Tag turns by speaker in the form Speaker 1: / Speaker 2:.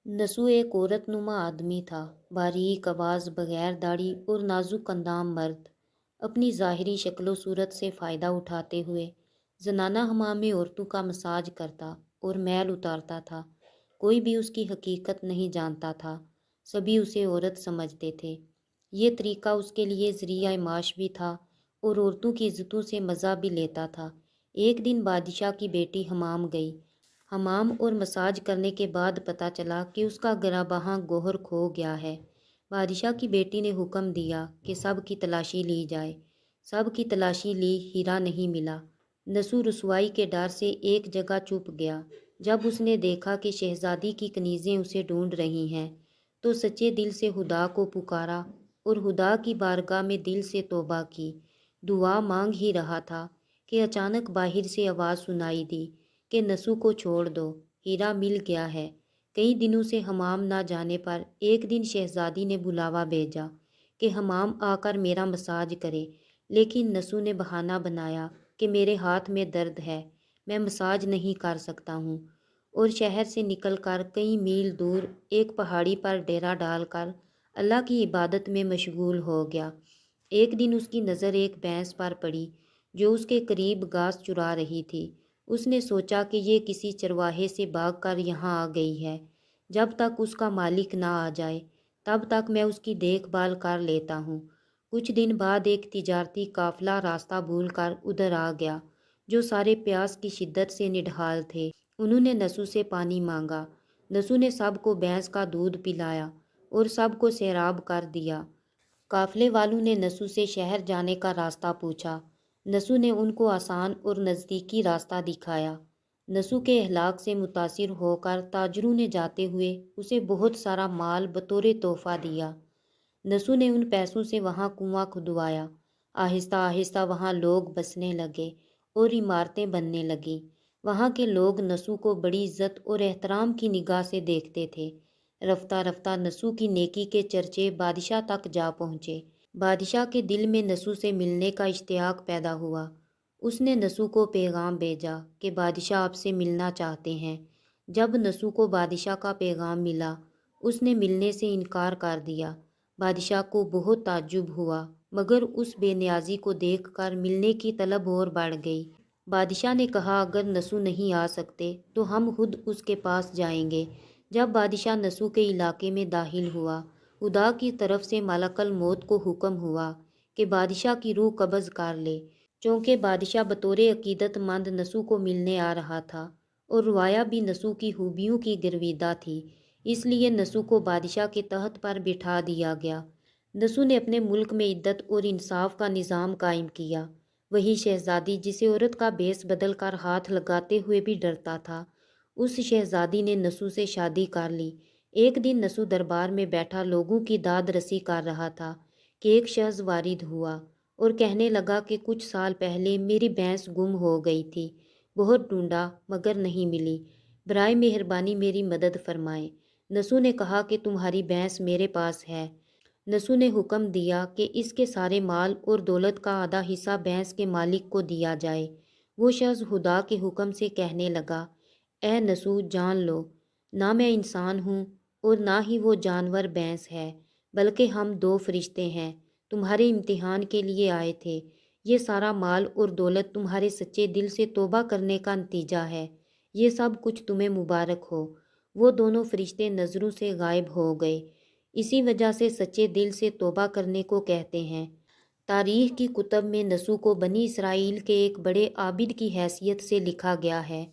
Speaker 1: नसू एक औरत नुमा आदमी था। बारीक आवाज़, बगैर दाढ़ी और नाजुक अंदाम मर्द अपनी ज़ाहिरी शक्ल सूरत से फ़ायदा उठाते हुए जनाना हमाम में औरतों का मसाज करता और मैल उतारता था। कोई भी उसकी हकीकत नहीं जानता था, सभी उसे औरत समझते थे। ये तरीका उसके लिए ज़रिया माश भी था और औरतों की इज्जतों से मज़ा भी लेता था। एक दिन बादशाह की बेटी हमाम गई। हमाम और मसाज करने के बाद पता चला कि उसका गराबहाँ गोहर खो गया है। बादशाह की बेटी ने हुक्म दिया कि सब की तलाशी ली जाए। सब की तलाशी ली, हीरा नहीं मिला। नसू रसवाई के डर से एक जगह चुप गया। जब उसने देखा कि शहजादी की कनीज़ें उसे ढूंढ रही हैं तो सच्चे दिल से खुदा को पुकारा और खुदा की बारगाह में दिल से तौबा की। दुआ मांग ही रहा था कि अचानक बाहर से आवाज़ सुनाई दी कि नसू को छोड़ दो, हीरा मिल गया है। कई दिनों से हमाम ना जाने पर एक दिन शहजादी ने बुलावा भेजा कि हमाम आकर मेरा मसाज करे, लेकिन नसू ने बहाना बनाया कि मेरे हाथ में दर्द है, मैं मसाज नहीं कर सकता हूँ। और शहर से निकलकर कई मील दूर एक पहाड़ी पर डेरा डालकर अल्लाह की इबादत में मशगूल हो गया। एक दिन उसकी नज़र एक भैंस पर पड़ी जो उसके करीब घास चुरा रही थी। उसने सोचा कि ये किसी चरवाहे से भागकर यहाँ आ गई है। जब तक उसका मालिक ना आ जाए तब तक मैं उसकी देखभाल कर लेता हूँ। कुछ दिन बाद एक तिजारती काफिला रास्ता भूलकर उधर आ गया, जो सारे प्यास की शिद्दत से निढाल थे। उन्होंने नसू से पानी मांगा। नसू ने सबको भैंस का दूध पिलाया और सबको सैराब कर दिया। काफिले वालों ने नसू से शहर जाने का रास्ता पूछा। नसू ने उनको आसान और नज़दीकी रास्ता दिखाया। नसू के अहलाक से मुतासिर होकर ताजरों ने जाते हुए उसे बहुत सारा माल बतौर तोहफा दिया। नसू ने उन पैसों से वहाँ कुआं खुदवाया। आहिस्ता आहिस्ता वहाँ लोग बसने लगे और इमारतें बनने लगीं। वहाँ के लोग नसू को बड़ी इज्जत और एहतराम की निगाह से देखते थे। रफ्ता रफ्ता नसू की नेकी के चर्चे बादशाह तक जा पहुँचे। बादशाह के दिल में नसू से मिलने का इश्तियाक पैदा हुआ। उसने नसू को पैगाम भेजा कि बादशाह आपसे मिलना चाहते हैं। जब नसू को बादशाह का पैगाम मिला, उसने मिलने से इनकार कर दिया। बादशाह को बहुत ताज्जुब हुआ, मगर उस बेनियाजी को देखकर मिलने की तलब और बढ़ गई। बादशाह ने कहा, अगर नसू नहीं आ सकते तो हम खुद उसके पास जाएंगे। जब बादशाह नसू के इलाके में दाखिल हुआ, खुदा की तरफ से मलकल मौत को हुक्म हुआ कि बादशाह की रूह कब्ज़ कर ले। चूँकि बादशाह बतौर अकीदतमंद नसू को मिलने आ रहा था और रुआया भी नसू की खूबियों की गिरविदा थी, इसलिए नसू को बादशाह के तख्त पर बिठा दिया गया। नसू ने अपने मुल्क में इद्दत और इंसाफ का निज़ाम कायम किया। वही शहजादी जिसे औरत का भेस बदल कर हाथ लगाते हुए भी डरता था, उस शहजादी ने नसू से शादी कर ली। एक दिन नसू दरबार में बैठा लोगों की दाद रसी कर रहा था कि एक शख्स वारिद हुआ और कहने लगा कि कुछ साल पहले मेरी भैंस गुम हो गई थी। बहुत ढूंढा मगर नहीं मिली। बराए मेहरबानी मेरी मदद फरमाएं। नसू ने कहा कि तुम्हारी भैंस मेरे पास है। नसू ने हुक्म दिया कि इसके सारे माल और दौलत का आधा हिस्सा भैंस के मालिक को दिया जाए। वो शख्स खुदा के हुक्म से कहने लगा, ए नसू, जान लो, ना मैं इंसान हूँ और ना ही वो जानवर भैंस है, बल्कि हम दो फरिश्ते हैं, तुम्हारे इम्तिहान के लिए आए थे। ये सारा माल और दौलत तुम्हारे सच्चे दिल से तौबा करने का नतीजा है। ये सब कुछ तुम्हें मुबारक हो। वो दोनों फरिश्ते नज़रों से गायब हो गए। इसी वजह से सच्चे दिल से तौबा करने को कहते हैं। तारीख़ की कुतब में नसू को बनी इसराइल के एक बड़े आबिद की हैसियत से लिखा गया है।